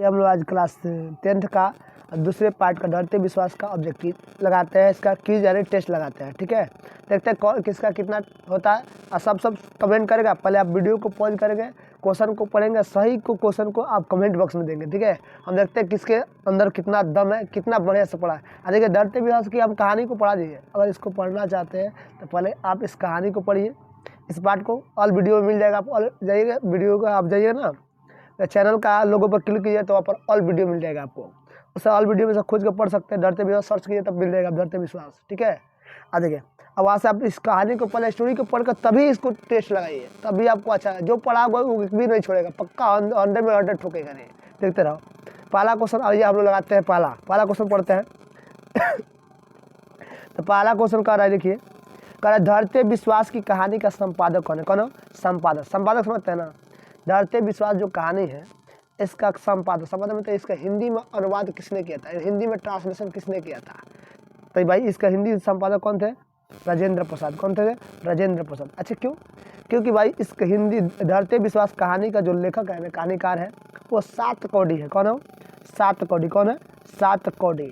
ये हम लोग आज क्लास 10th का दूसरे पार्ट का डरते विश्वास का ऑब्जेक्टिव लगाते हैं, इसका क्विज यानी टेस्ट लगाते हैं। ठीक है, देखते हैं कौन किसका कितना होता है। और सब कमेंट करेगा। पहले आप वीडियो को पॉज करेंगे, क्वेश्चन को पढ़ेंगे, सही को क्वेश्चन को आप कमेंट बॉक्स में देंगे। ठीक है, हम देखते हैं किसके अंदर कितना दम है, कितना बढ़िया से पढ़ा है। देखिए डरते विश्वास की हम कहानी को पढ़ा दीजिए। अगर इसको पढ़ना चाहते हैं तो पहले आप इस कहानी को पढ़िए, इस पार्ट को ऑल वीडियो में मिल जाएगा। आप ऑल जाइएगा वीडियो को, आप जाइए ना चैनल का लोगो पर क्लिक कीजिए तो वहाँ पर ऑल वीडियो मिल जाएगा आपको। उससे ऑल वीडियो में से खोज कर पढ़ सकते हैं। डरते विश्वास सर्च कीजिए तब मिल जाएगा डरते विश्वास। ठीक है, आ देखिए अब वहाँ से आप इस कहानी को पहले स्टोरी को पढ़कर तभी इसको टेस्ट लगाइए, तभी आपको अच्छा है। जो पढ़ा हुआ वो भी नहीं छोड़ेगा, पक्का 100 में 100 ठोकेगा नहीं। देखते रहो। पहला क्वेश्चन आइए हम लोग लगाते हैं। पहला क्वेश्चन पढ़ते हैं। तो पहला क्वेश्चन कह रहा है, देखिए कह रहा है डरते विश्वास की कहानी का संपादक कौन है? कौन? संपादक समझते हैं ना। डरते विश्वास जो कहानी है इसका संपादक मतलब इसका हिंदी में अनुवाद किसने किया था, हिंदी में ट्रांसलेशन किसने किया था? तो भाई इसका हिंदी संपादक कौन थे? राजेंद्र प्रसाद। कौन थे? राजेंद्र प्रसाद। अच्छा क्यों? क्योंकि भाई इसका हिंदी डरते विश्वास कहानी का जो लेखक है, कहानीकार है, वो सातकोडी है। कौन है? सातकोडी। कौन है? सातकोडी।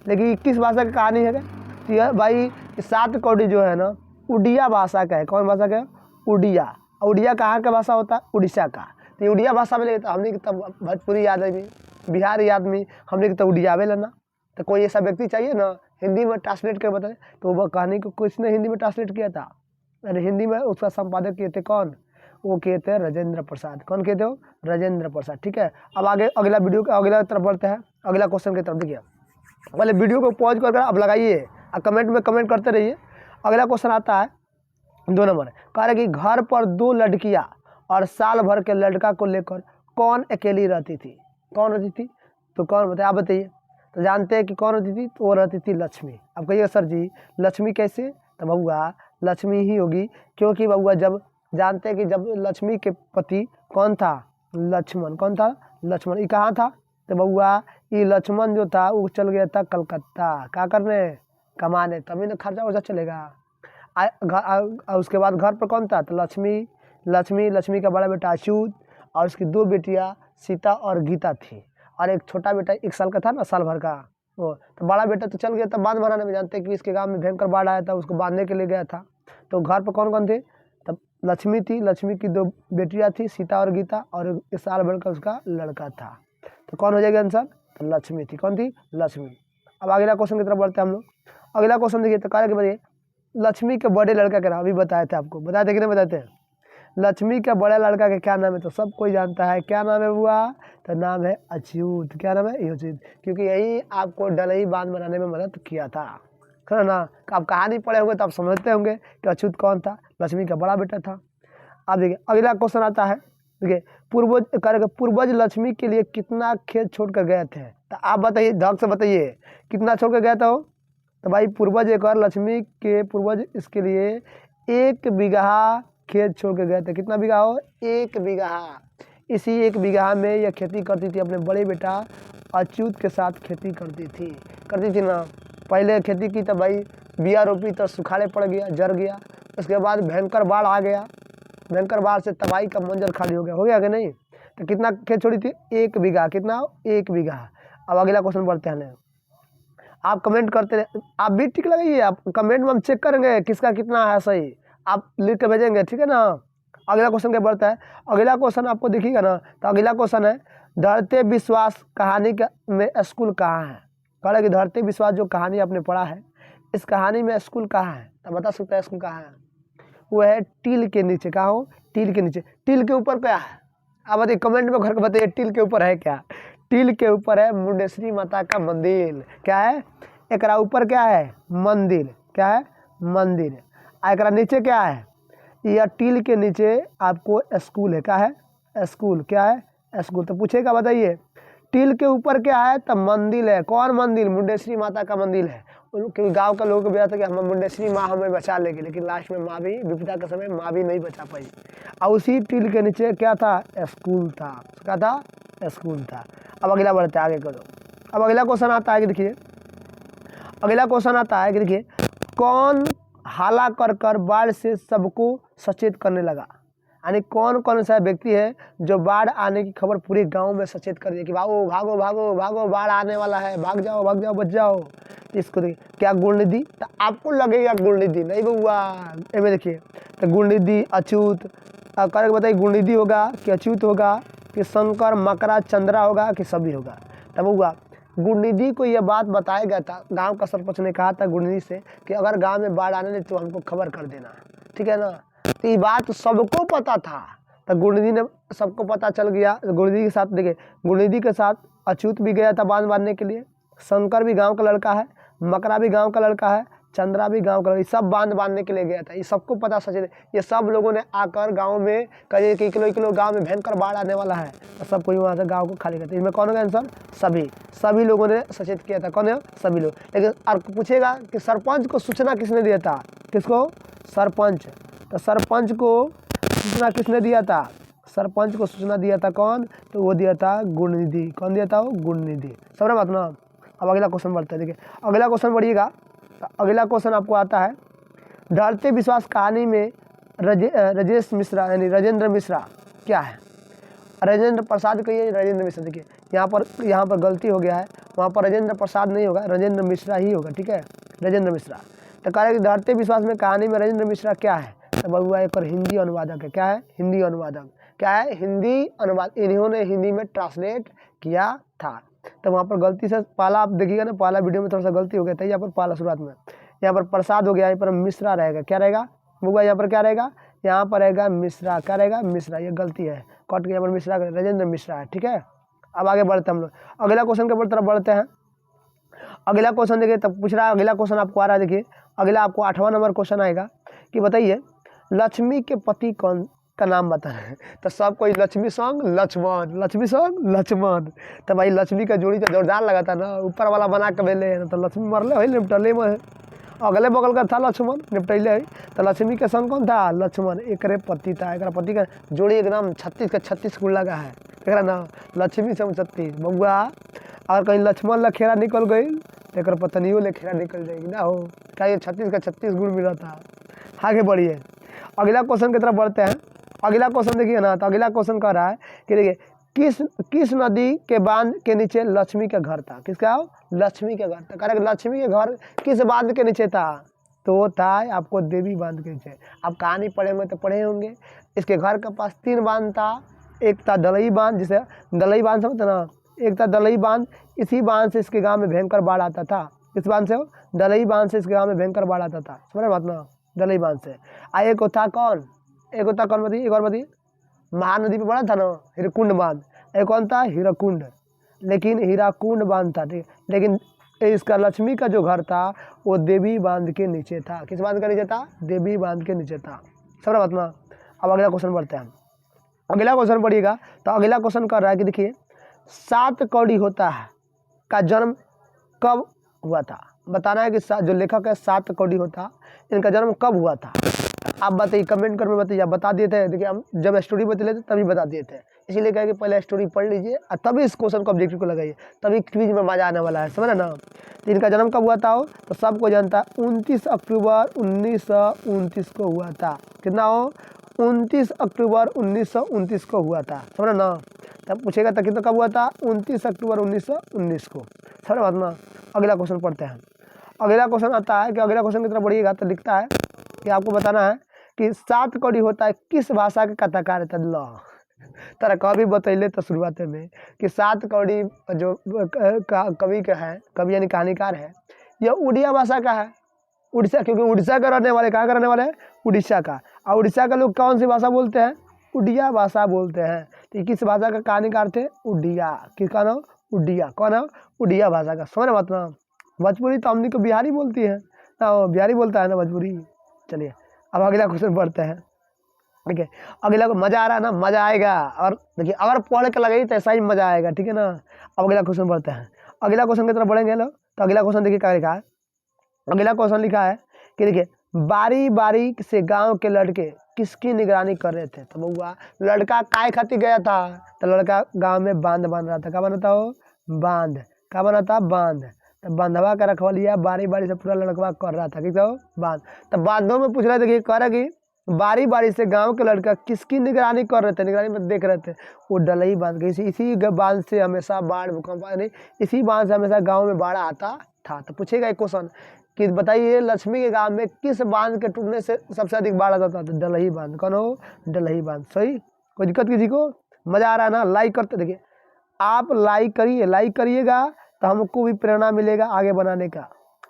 लेकिन किस भाषा की कहानी है? तो यह भाई सातकोडी जो है ना उड़िया भाषा का है। कौन भाषा का है? उड़िया। उड़िया कहाँ का भाषा होता है? उड़ीसा का। तो उड़िया भाषा में लेता हमने तब भोजपुरी आदमी, बिहारी आदमी, हमने तो उड़ियावे लेना। तो कोई ऐसा व्यक्ति चाहिए ना हिंदी में ट्रांसलेट कर बताए। तो वह कहानी को किसने हिंदी में ट्रांसलेट किया था? अरे हिंदी में उसका संपादक किए थे कौन? वो किए थे राजेंद्र प्रसाद। कौन किए थे? वो राजेंद्र प्रसाद। ठीक है, अब आगे अगला वीडियो का अगला तरफ बढ़ते हैं, अगला क्वेश्चन की तरफ। देखिए पहले वीडियो को पॉज कर अब लगाइए और कमेंट में कमेंट करते रहिए। अगला क्वेश्चन आता है 2 नंबर। कह रहे कि घर पर 2 लड़कियां और साल भर के लड़का को लेकर कौन अकेली रहती थी? कौन रहती थी? तो कौन बताइए, आप बताइए। तो जानते हैं कि कौन रहती थी? तो वो रहती थी लक्ष्मी। अब कहिए सर जी लक्ष्मी कैसे? तो बउआ लक्ष्मी ही होगी, क्योंकि बउआ जब जानते हैं कि जब लक्ष्मी के पति कौन था? लक्ष्मण। कौन था? लक्ष्मण। ये कहाँ था? तो बउआ ये लक्ष्मण जो था वो चल गया था कलकत्ता। क्या करने? कमाने। तभी ना खर्चा वर्चा चलेगा। उसके बाद घर पर कौन था? तो लक्ष्मी का बड़ा बेटा अच्युत और उसकी 2 बेटियां सीता और गीता थी, और एक छोटा बेटा 1 साल का था ना, साल भर का वो। तो बड़ा बेटा तो चल गया था बांध बनाने में। जानते हैं कि इसके गांव में भयंकर बाढ़ आया था, उसको बांधने के लिए गया था। तो घर पर कौन कौन थे? तब लक्ष्मी थी, लक्ष्मी की 2 बेटियां थी सीता और गीता, और 1 साल भर का उसका लड़का था। तो कौन हो जाएगा आंसर? तो लक्ष्मी थी। कौन थी? लक्ष्मी। अब अगला क्वेश्चन की तरफ बढ़ते हैं हम लोग। अगला क्वेश्चन देखिए, तो कह बताइए लक्ष्मी के बड़े लड़का का नाम अभी बताए थे आपको, बताए थे कि नहीं बताते हैं? लक्ष्मी का बड़ा लड़का का क्या नाम है? तो सब कोई जानता है। क्या नाम है बुआ? तो नाम है अच्युत। क्या नाम है? अच्युत। क्योंकि यही आपको डलही बांध बनाने में मदद किया था, है ना। आप कहानी पढ़े होंगे तो आप समझते होंगे कि अच्युत कौन था? लक्ष्मी का बड़ा बेटा था। अब देखिए अगला क्वेश्चन आता है। देखिए पूर्वज लक्ष्मी के लिए कितना खेत छोड़ कर गए थे? तो आप बताइए, ढंग से बताइए कितना छोड़ कर गया था वो? तो भाई पूर्वज एक और लक्ष्मी के पूर्वज इसके लिए 1 बीघा खेत छोड़ के गए थे। कितना बीघा हो? 1 बीघा। इसी 1 बीघा में यह खेती करती थी, अपने बड़े बेटा अच्युत के साथ खेती करती थी ना। पहले खेती की तो भाई बिया रोपी तो सुखाड़े पड़ गया, जर गया। उसके बाद भयंकर बाढ़ आ गया, भयंकर बाढ़ से तबाही का मंजर खाली हो गया कि नहीं? तो कितना खेत छोड़ी थी? 1 बीघा। कितना? 1 बीघा। अब अगला क्वेश्चन बढ़ते हैं। आप कमेंट करते रहे, आप भी टिक लगाइए। आप कमेंट में हम चेक करेंगे किसका कितना है सही, आप लिख के भेजेंगे। ठीक है ना। अगला क्वेश्चन क्या बढ़ता है? अगला क्वेश्चन आपको दिखेगा ना। तो अगला क्वेश्चन है डरते विश्वास कहानी का में स्कूल कहाँ है? कह रहा है कि डरते विश्वास जो कहानी आपने पढ़ा है, इस कहानी में स्कूल कहाँ है? तो बता सकता है स्कूल कहाँ है? वो है टील के नीचे। कहाँ हो? टील के नीचे। टील के ऊपर क्या है? आप बताइए कमेंट में घर के बताइए टील के ऊपर है क्या? टील के ऊपर है मुंडेश्वरी माता का मंदिर। क्या है? एकरा ऊपर क्या है? मंदिर। क्या है? मंदिर। एकरा नीचे क्या है? यह टील के नीचे आपको स्कूल है। क्या है? स्कूल। क्या है? स्कूल। तो पूछेगा बताइए टील के ऊपर क्या है? तो मंदिर है। कौन मंदिर? मुंडेश्वरी माता का मंदिर है। क्योंकि गांव का लोगों को भी था कि हम मुंडेश्वरी माँ हमें बचा लेगी, लेकिन लास्ट में माँ भी विपदा के समय माँ भी नहीं बचा पाई। और उसी टील के नीचे क्या था? स्कूल था। क्या था? स्कूल था। अब अगला बढ़ते आगे करो। अब अगला क्वेश्चन आता है कि देखिए, अगला क्वेश्चन आता है कि देखिए कौन हाला कर बाढ़ से सबको सचेत करने लगा? यानी कौन कौन सा व्यक्ति है जो बाढ़ आने की खबर पूरे गांव में सचेत कर दिया कि भागो भागो भागो भागो बाढ़ आने वाला है, भाग जाओ बच जाओ। इसको देखिए क्या गुणनिधि, तो आपको लगेगा गुणनिधि नहीं बउआ, एमें देखिए तो गुणनिधि अछूत करके बताइए गुणनिधि होगा कि अछूत होगा कि शंकर मकरा चंद्रा होगा कि सभी होगा। तब बउआ गुणनिधि को यह बात बताया गया था, गांव का सरपंच ने कहा था गुणनिधि से कि अगर गांव में बाढ़ आने लगे तो हमको खबर कर देना, ठीक है ना। तो ये बात सबको पता था, तो गुणनिधि ने सबको पता चल गया। गुणनिधि के साथ देखिए गुणनिधि के साथ अछूत भी गया था बांध बांधने के लिए, शंकर भी गांव का लड़का है, मकरा भी गांव का लड़का है, चंद्रा भी गांव का, सब बांध बांधने के लिए गया था। ये सबको पता सचेत, ये सब लोगों ने आकर गांव में कहे कि किलो गांव में भयंकर बाढ़ आने वाला है, तो सब कोई वहाँ से गांव को खाली करते। इसमें कौन होगा आंसर, सभी लोगों ने सचेत किया था। कौन है, सभी लोग। लेकिन और पूछेगा कि सरपंच को सूचना किसने दिया था, किसको, सरपंच। तो सरपंच को सूचना किसने दिया था, सरपंच को सूचना दिया था कौन, तो वो दिया था गुणनिधि। कौन दिया था, वो गुणनिधि। समझ बात ना। अब अगला क्वेश्चन बढ़ते हैं। देखिए अगला क्वेश्चन बढ़िएगा, तो अगला क्वेश्चन आपको आता है, ढलते विश्वास कहानी में राजेश मिश्रा यानी राजेंद्र मिश्रा क्या है, राजेंद्र प्रसाद कहिए राजेंद्र मिश्रा। देखिए यहाँ पर गलती हो गया है, वहाँ पर राजेंद्र प्रसाद नहीं होगा, राजेंद्र मिश्रा ही होगा, ठीक है, राजेंद्र मिश्रा। तो कह रहे कि ढलते विश्वास में कहानी में राजेंद्र मिश्रा क्या है, तो बबुआ एक और हिंदी अनुवादक है। क्या है, हिंदी अनुवादक। क्या है, हिंदी अनुवाद, इन्होंने हिंदी में ट्रांसलेट किया था। तो वहाँ पर गलती से पहला आप देखिएगा ना, पहला वीडियो में थोड़ा सा गलती हो गया था, यहाँ पर पहला शुरुआत में यहाँ पर प्रसाद हो गया, यहाँ पर मिश्रा रहेगा। क्या रहेगा बबुआ, यहाँ पर क्या रहेगा, यहाँ पर रहेगा मिश्रा। क्या रहेगा, मिश्रा। ये गलती है, कट के यहाँ पर मिश्रा, राजेंद्र मिश्रा है, ठीक है। अब आगे बढ़ते हम लोग अगला क्वेश्चन के तरफ बढ़ते हैं। अगला क्वेश्चन देखिए, तब पूछ रहा है, अगला क्वेश्चन आपको आ रहा है। देखिए अगला आपको 8वां नंबर क्वेश्चन आएगा कि बताइए लक्ष्मी के पति कौन का नाम बताना है। तो सब कोई लक्ष्मी सॉन्ग लक्ष्मण, लक्ष्मी सॉन्ग लक्ष्मण। तो भाई लक्ष्मी का जोड़ी तो जोरदार लगा था ना, ऊपर वाला बना के बेले, तो लक्ष्मी मरले है निपटले में, अगले बगल का था लक्ष्मण निपटले है। तो लक्ष्मी के संग कौन था, लक्ष्मण। एक पति था, एक पति का जोड़ी एकदम 36 का 36 गुण लगा है, एक ना लक्ष्मी से 36 बउआ। और कहीं लक्ष्मण लखेरा निकल गई तो एक पत्नियों लेखेरा निकल जाएगी ना हो, क्या ये 36 का 36 गुण मिला था। आगे बढ़िए अगला क्वेश्चन की तरफ बढ़ते हैं। अगला क्वेश्चन देखिए ना, तो अगला क्वेश्चन कह रहा है कि देखिए किस नदी के बांध के नीचे लक्ष्मी का घर था। किसका, लक्ष्मी के घर था। कह रहे लक्ष्मी के घर किस बांध के नीचे था, तो वो था आपको देवी बांध के नीचे। आप कहानी पढ़े हुए तो पढ़े होंगे, इसके घर के पास 3 बांध था। एक था दलई बांध, जिसे दलई बांध समझते ना, एक था दलई बांध, इसी बांध से इसके गाँव में भयंकर बाढ़ आता था। इस बांध से, दलई बांध से इसके गाँव में भयंकर बाढ़ आता था, समझ बात ना, दलई बांध से। एक था कौन, एक होता कौन बताइए, एक और बताइए, महानदी पे बड़ा था ना हीराकुंड बांध। एक कौन था, हीराकुंड, लेकिन हीराकुंड बांध था, ठीक। लेकिन इसका लक्ष्मी का जो घर था वो देवी बांध के नीचे था। किस बांध के नीचे था, देवी बांध के नीचे था, समझ बात ना। अब अगला क्वेश्चन बढ़ते हैं। अगला क्वेश्चन पढ़िएगा, तो अगला क्वेश्चन कर रहा है कि देखिए 7 कौड़ी होता है का जन्म कब हुआ था। बताना है कि जो लेखक है 7 कौड़ी होता, इनका जन्म कब हुआ था। आप बताइए, कमेंट कर में बताइए। आप बता दिए थे, देखिए हम जब स्टोरी बता लेते तभी बता दिए थे, इसीलिए कहे कि पहले स्टोरी पढ़ लीजिए और तभी इस क्वेश्चन को ऑब्जेक्टिव को लगाइए, तभी क्विज में मजा आने वाला है, समझ ना। तो इनका जन्म कब हुआ था हो, तो सबको जानता है 29 अक्टूबर 1929 को हुआ था। कितना हो, 29 अक्टूबर 1929 को हुआ था, समझ ना। तब पूछेगा तो कितना कब हुआ था, 29 अक्टूबर 1919 को, समझ बात ना। अगला क्वेश्चन पढ़ते हैं। अगला क्वेश्चन आता है कि अगला क्वेश्चन की तरफ बढ़िएगा तो लिखता है कि आपको बताना है कि 7 कौड़ी होता है किस भाषा के कथाकार है। लो तारा कवि बतैले तो शुरुआत में कि 7 कौड़ी जो कवि का है, कवि यानी कहानीकार है, यह उड़िया भाषा का है। उड़ीसा, क्योंकि उड़ीसा का रहने वाले, कहाँ का रहने वाले हैं, उड़ीसा का। और उड़ीसा का लोग कौन सी भाषा बोलते हैं, उड़िया भाषा बोलते हैं। तो किस भाषा का कहानीकार थे, उड़िया। किसका नाम, उड़िया। कौन है, उड़िया भाषा का, समझ बात ना। भोजपुरी तो हमने को बिहारी बोलती है ना, बिहारी बोलता है ना भोजपुरी। चलिए अब अगला क्वेश्चन पढ़ते हैं। ठीक है, अगला को मजा आ रहा है ना, मजा आएगा। और देखिए अगर पढ़ के लगेगी तो ऐसा ही मजा आएगा, ठीक है ना। अब अगला क्वेश्चन पढ़ते हैं। अगला क्वेश्चन की तरफ बढ़ेंगे लोग, तो अगला क्वेश्चन देखिए क्या लिखा है। अगला क्वेश्चन लिखा है कि देखिए बारी बारी से गांव के लड़के किसकी निगरानी कर रहे थे। तो बउआ लड़का काय खातिर गया था, तो लड़का गांव में बांध बांध रहा था। क्या बनाता हो, बांध। क्या बनाता, बांध। तो बांधवा का रखवालिया बारी बारी से पूरा लड़कवा कर रहा था, ठीक है, बांध। तो बांधों में पूछ रहे थे कि कह रहे कि बारी बारी से गांव के लड़का किसकी निगरानी कर रहे थे, निगरानी में देख रहे थे, वो डलही बांध के। इसी बांध से हमेशा बाढ़ भूकंप नहीं, इसी बांध से हमेशा गांव में बाढ़ आता था। तो पूछेगा एक क्वेश्चन कि बताइए लक्ष्मी के गांव में किस बांध के टूटने से सबसे अधिक बाढ़ आता था? तो डलही बांध। कौन हो? डलही बांध। सही, कोई दिक्कत किसी को? मजा आ रहा है ना? लाइक करते, देखिए आप लाइक करिए, लाइक करिएगा तो हमको भी प्रेरणा मिलेगा आगे बनाने का।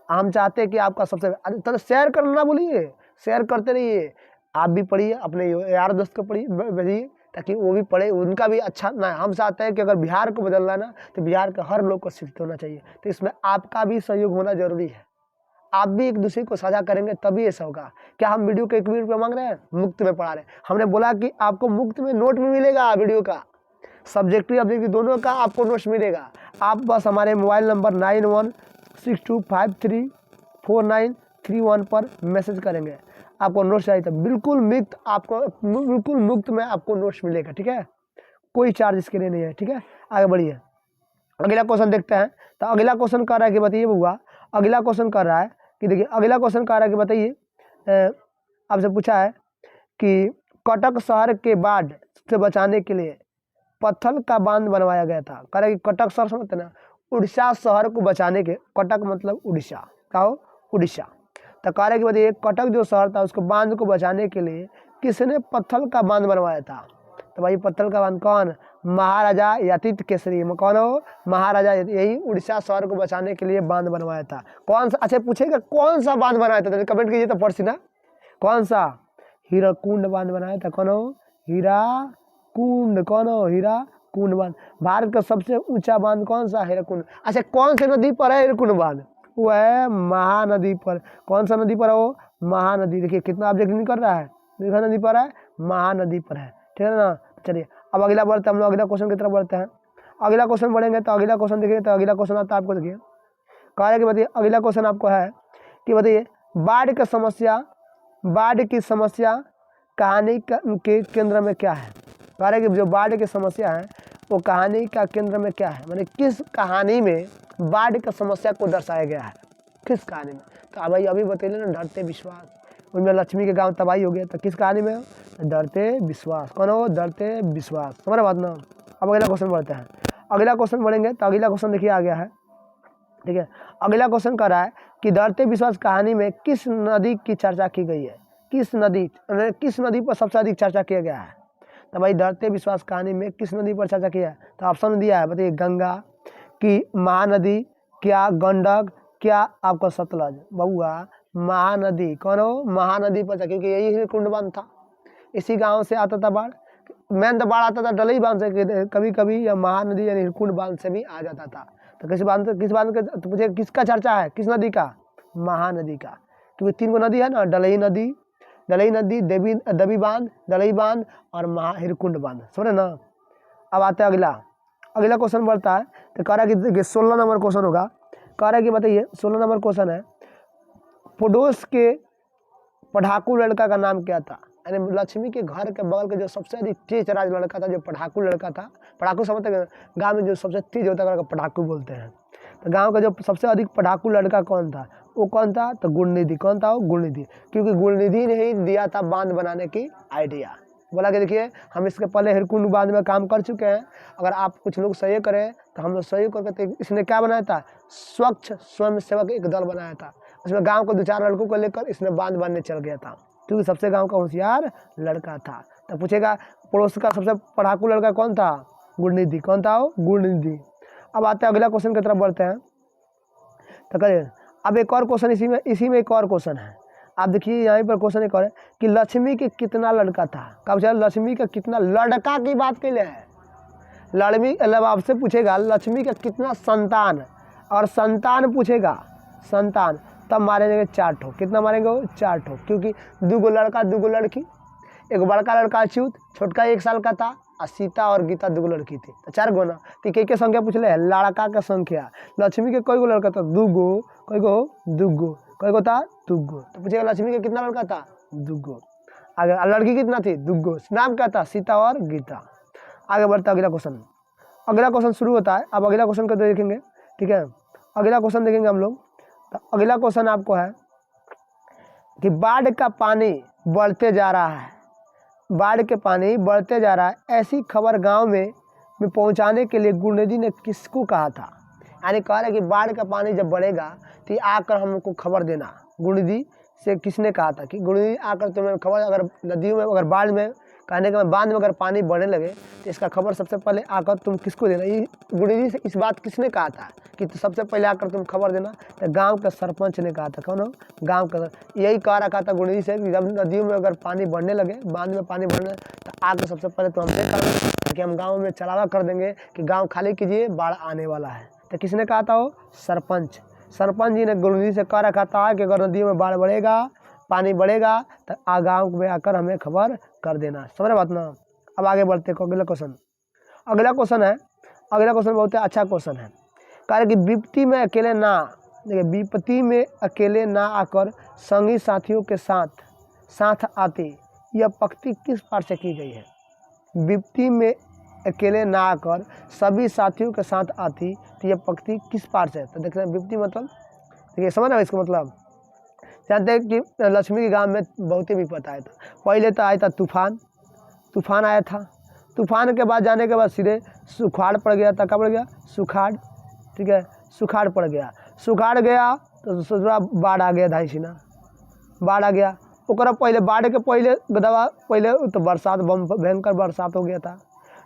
हम चाहते हैं कि आपका सबसे तो शेयर करना ना भूलिए, शेयर करते रहिए। आप भी पढ़िए, अपने यार दोस्त को पढ़िए, भेजिए ताकि वो भी पढ़े, उनका भी अच्छा ना। हम चाहते हैं कि अगर बिहार को बदलना है ना तो बिहार के हर लोग को शिक्षित होना चाहिए। तो इसमें आपका भी सहयोग होना जरूरी है। आप भी एक दूसरे को साझा करेंगे तभी ऐसा होगा। क्या हम वीडियो के 1 रुपये मांग रहे हैं? मुफ्त में पढ़ा रहे हैं। हमने बोला कि आपको मुफ्त में नोट भी मिलेगा, वीडियो का, सब्जेक्टिव ऑब्जेक्टिव दोनों का आपको नोट्स मिलेगा। आप बस हमारे मोबाइल नंबर 9162534931 पर मैसेज करेंगे, आपको नोट्स चाहिए तो बिल्कुल मुफ्त, आपको बिल्कुल मुफ्त में आपको नोट्स मिलेगा। ठीक है, कोई चार्ज इसके लिए नहीं है। ठीक है, आगे बढ़िए, अगला क्वेश्चन देखते हैं। तो अगला क्वेश्चन कह रहा है कि बताइए बुआ, अगला क्वेश्चन कर रहा है कि देखिए अगला क्वेश्चन कह रहा है कि बताइए, आपसे पूछा है कि कटक शहर के बाढ़ से बचाने के लिए पत्थर का बांध बनवाया गया था। कह रहा है कि कटक शहर समझते ना, उड़ीसा शहर को बचाने के, कटक मतलब उड़ीसा का हो, उड़ीसा। तो कह रहा है कि बताइए कटक जो शहर था उसको बांध को बचाने के लिए किसने पत्थर का बांध बनवाया था? तो भाई पत्थर का बांध कौन? महाराजा यतीत केसरी। कौन हो? महाराजा, यही उड़ीसा शहर को बचाने के लिए बांध बनवाया था। कौन सा? अच्छा पूछेगा कौन सा बांध बनाया था, तो कमेंट कीजिए तो पढ़ ना। कौन सा? हीराकुंड बांध बनाया था। कौन हो? हीराकुंड। कौन हो? हीराकुंड बांध। भारत का सबसे ऊंचा बांध कौन सा? हीराकुंड। अच्छा कौन सी नदी पर है हीराकुंड बांध? वो है महानदी पर। कौन सा नदी पर है वो? महानदी। देखिए कितना ऑब्जेक्ट नहीं कर रहा है, देखा नदी पर है, महानदी पर है। ठीक है ना? चलिए अब अगला बढ़ते हम लोग, अगला क्वेश्चन की तरफ बढ़ते हैं। अगला क्वेश्चन बढ़ेंगे तो अगला क्वेश्चन देखिए, तो अगला क्वेश्चन आता है आपको, देखिए कह रहे कि बताइए अगला क्वेश्चन आपको है कि बताइए बाढ़ की समस्या कहानी के केंद्र में क्या है? कह रहे कि जो बाढ़ की समस्या है वो कहानी का केंद्र में क्या है, माने किस कहानी में बाढ़ की समस्या को दर्शाया गया है, किस कहानी में? तो भाई अभी बतैले ना, डरते विश्वास, उनमें लक्ष्मी के गांव तबाही हो गया। तो किस कहानी में? डरते विश्वास। कौन हो? डरते विश्वास। समझ बात ना? अब अगला क्वेश्चन बढ़ते हैं। अगला क्वेश्चन बढ़ेंगे तो अगला क्वेश्चन देखिए आ गया है। ठीक है, अगला क्वेश्चन कर रहा है कि डरते विश्वास कहानी में किस नदी की चर्चा की गई है? किस नदी पर सबसे अधिक चर्चा किया गया है? तो भाई डरते विश्वास कहानी में किस नदी पर चर्चा किया है? तो ऑप्शन दिया है, बताइए गंगा की, महानदी, क्या गंडक, क्या आपका सतलज? बउआ महानदी। कौन हो? महानदी पर, क्योंकि यही कुंड बांध था, इसी गांव से आता था बाढ़। मेन तो बाढ़ आता था डलही बांध से, कभी कभी या महानदी यानी कुंड बांध से भी आ जाता था। तो किस बांध के? तो मुझे किसका चर्चा है, किस नदी का? महानदी का, क्योंकि 3 नदी है ना, डलही नदी, दबी बांध, डलही बांध और हिरकुंड बांध। समझे ना? अब आते हैं अगला क्वेश्चन बढ़ता है। तो कह रहा है कि 16 नंबर क्वेश्चन होगा। कह रहा है कि बताइए 16 नंबर क्वेश्चन है, पड़ोस के पढ़ाकू लड़का का नाम क्या था? यानी लक्ष्मी के घर के बगल के जो सबसे अधिक तेज राज लड़का था, जो पढ़ाकू लड़का था, पढ़ाकू समझते हैं गाँव में जो सबसे तेज होता है पढ़ाकू बोलते हैं। तो गांव का जो सबसे अधिक पढ़ाकू लड़का कौन था? वो कौन था? तो गुणनिधि। कौन था वो? गुणनिधि, क्योंकि गुणनिधि ने ही दिया था बांध बनाने की आइडिया। बोला कि देखिए हम इसके पहले हिरकुंड बांध में काम कर चुके हैं, अगर आप कुछ लोग सहयोग करें तो हम लोग सहयोग करके, तो इसने क्या बनाया था? स्वच्छ स्वयं सेवक एक दल बनाया था, उसमें गाँव को 2-4 लड़कों को लेकर इसने बांध बनने चल गया था, क्योंकि सबसे गाँव का होशियार लड़का था। तो पूछेगा पड़ोस का सबसे पढ़ाकू लड़का कौन था? गुणनिधि। कौन था वो? गुणनिधि। अब आते हैं अगला क्वेश्चन की तरफ बढ़ते हैं। तो करिए अब एक और क्वेश्चन, इसी में एक और क्वेश्चन है। आप देखिए यहाँ पर क्वेश्चन एक और है कि लक्ष्मी के कितना लड़का था? कब चल लक्ष्मी का कितना लड़का की बात के लिए है, आपसे पूछेगा लक्ष्मी का कितना संतान, और संतान पूछेगा संतान, तब मारेंगे 4 ठो। कितना मारेंगे वो? 4 ठो, क्योंकि 2 लड़का 2 लड़की, एक बड़का लड़का अच्युत, छोटका 1 साल का था, और सीता और गीता 2 लड़की थी, तो 4 गो ना। तो के संख्या पूछ ले, लड़का का संख्या। लक्ष्मी के कई गो लड़का था? 2 गो। कई गो? 2 गो। कई गो था? 2 गो। तो पूछेगा लक्ष्मी के कितना लड़का था? 2 गो। आगे लड़की कितना थी? 2 गो। नाम क्या था? सीता और गीता। आगे बढ़ता अगला क्वेश्चन। अगला क्वेश्चन शुरू होता है। अब अगला क्वेश्चन को देखेंगे। ठीक है, अगला क्वेश्चन देखेंगे हम लोग। तो अगला क्वेश्चन आपको है कि बाढ़ का पानी बढ़ते जा रहा है, बाढ़ के पानी बढ़ते जा रहा है, ऐसी खबर गांव में पहुंचाने के लिए गुरुनिधि ने किसको कहा था? यानी कह रहे कि बाढ़ का पानी जब बढ़ेगा तो ये आकर हमको खबर देना। गुरुनिधि से किसने कहा था कि गुरुनिधि आकर तुम्हें खबर, अगर नदियों में, अगर बाढ़ में, कहने के बांध में अगर पानी बढ़ने लगे तो इसका खबर सबसे पहले आकर तुम किसको देना? ये गुरुनिधि से इस बात किसने कहा था कि तो सबसे पहले आकर तुम खबर देना? तो गांव के सरपंच ने कहा था। कौन हो? गांव का। यही कह रखा था गुरुनिधि से कि जब नदियों में अगर पानी बढ़ने लगे, बांध में पानी बढ़ने, तो आकर सबसे पहले तो हमसे कर कि हम गाँव में चलावा कर देंगे कि गाँव खाली कीजिए, बाढ़ आने वाला है। तो किसने कहा था? वो सरपंच। सरपंच जी ने गुरुनिधि से कह रखा था कि अगर नदियों में बाढ़ बढ़ेगा, पानी बढ़ेगा, तो गाँव में आकर हमें खबर कर देना। समझ बात ना? अब आगे बढ़ते हैं अगला क्वेश्चन। अगला क्वेश्चन बहुत अच्छा क्वेश्चन है। कारण कि विपत्ति में अकेले ना, देखिए विपत्ति में अकेले ना आकर संगी साथियों के साथ आती, यह पंक्ति किस पाठ से की गई है? विपत्ति में अकेले ना आकर सभी साथियों के साथ आती, तो यह पंक्ति किस पाठ से है? तो देखते हैं विपत्ति मतलब, देखिए समझ ना इसका मतलब। जानते हैं कि लक्ष्मी के गांव में बहुत ही विपत्ति आया था। पहले तो आया था तूफान आया था। तूफान के बाद जाने के बाद सीधे सुखाड़ पड़ गया था। क्या पड़ गया? सुखाड़। ठीक है, सुखाड़ पड़ गया। सुखाड़ गया तो सोचो बाढ़ आ गया, धाई सीना बाढ़ आ गया। ओकरा पहले, बाढ़ के पहले तो बरसात, भयंकर बरसात हो गया था।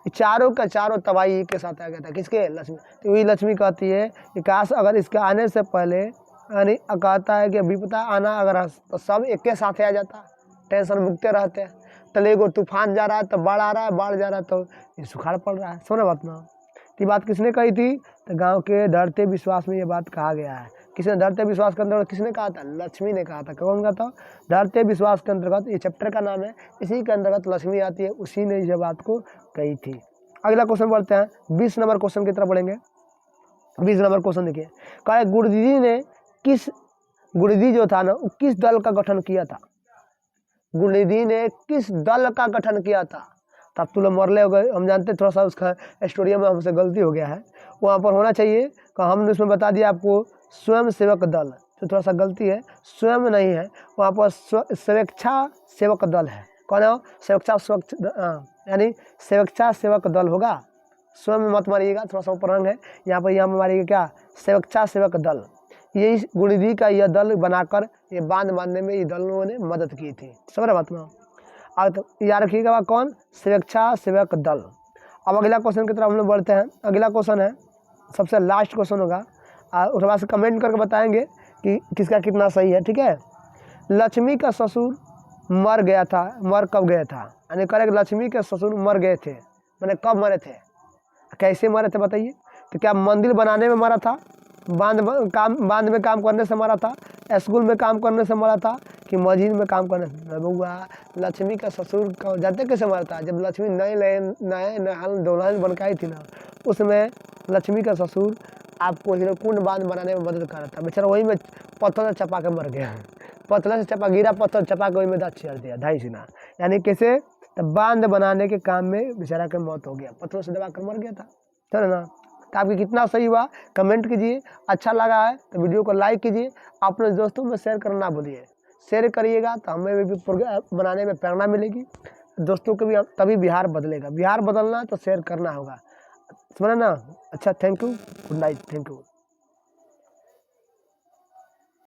चारों का चारों तबाही के साथ आ गया था। किसके? लक्ष्मी। तो वही लक्ष्मी कहती है कि काश अगर इसके आने से पहले, यानी कहता है कि विपदा आना अगर तो सब एक के साथ आ जाता, टेंशन मुक्ते रहते। तले एगो तूफान जा रहा है तो बाढ़ आ रहा है, बाढ़ जा रहा है तो ये सुखाड़ पड़ रहा है। समझ बात ना? तो बात किसने कही थी? तो गांव के धरते विश्वास में ये बात कहा गया है। किसने? धरते विश्वास के अंतर्गत किसने कहा था? लक्ष्मी ने कहा था। कौन कहा था? धरते विश्वास के अंतर्गत, ये चैप्टर का नाम है, इसी के अंतर्गत लक्ष्मी आती है, उसी ने ये बात को कही थी। अगला क्वेश्चन बढ़ते हैं, 20 नंबर क्वेश्चन की तरफ बढ़ेंगे। 20 नंबर क्वेश्चन देखिए, कहा गुरुनिधि जो था ना, वो किस दल का गठन किया था? गुरुनिधि ने किस दल का गठन किया था? तब तो लोग मरले हो गए, हम जानते। थोड़ा सा उसका स्टोरी में हमसे गलती हो गया है, वहाँ पर होना चाहिए कि हमने उसमें बता दिया आपको स्वयं सेवक दल, तो थोड़ा सा गलती है, स्वयं नहीं है वहाँ पर, स्वेच्छा सेवक दल है। कौन है? यानी स्वेच्छा सेवक दल होगा। स्वयं में मत मारिएगा, थोड़ा सा ऊपर रंग है, यहाँ पर मारिएगा क्या? स्वेच्छा सेवक दल। यही गुरुनिधि का यह दल बनाकर ये बांध बांधने में ये दलों ने मदद की थी। समझ बात में? अब याद रखिएगा कौन? स्वेच्छा सेवक दल। अब अगला क्वेश्चन की तरफ हम लोग बढ़ते हैं। अगला क्वेश्चन है, सबसे लास्ट क्वेश्चन होगा, उसके बाद से कमेंट करके बताएंगे कि किसका कितना सही है। ठीक है। लक्ष्मी का ससुर मर गया था, मर कब गया था? यानी करें लक्ष्मी के ससुर मर गए थे, मैंने कब मरे थे, कैसे मरे थे बताइए? तो क्या मंदिर बनाने में मरा था, बांध में काम करने से मरा था, स्कूल में काम करने से मरा था, कि मस्जिद में काम करने से? बउआ, लक्ष्मी का ससुर जानते कैसे मरा था? जब लक्ष्मी नए दुल्हन बन के आई थी ना, उसमें लक्ष्मी का ससुर आपको हीरोकुंड बांध बनाने में मदद कर रहा था। बेचारा वही में पत्थर से चपा के मर गया। पत्थर से चपा, गिरा पत्थर चपा के वही में दाँत छेड़ दिया, धाई सीना। यानी कैसे? तब बांध बनाने के काम में बेचारा की मौत हो गया, पत्थरों से दबा कर मर गया था। चलो ना? तो आपकी कितना सही हुआ कमेंट कीजिए। अच्छा लगा है तो वीडियो को लाइक कीजिए, अपने दोस्तों में शेयर करना ना भूलिए। शेयर करिएगा तो हमें भी बनाने में प्रेरणा मिलेगी, दोस्तों को भी, तभी बिहार बदलेगा। बिहार बदलना तो शेयर करना होगा, समझना ना? अच्छा, thank you, good night, thank you.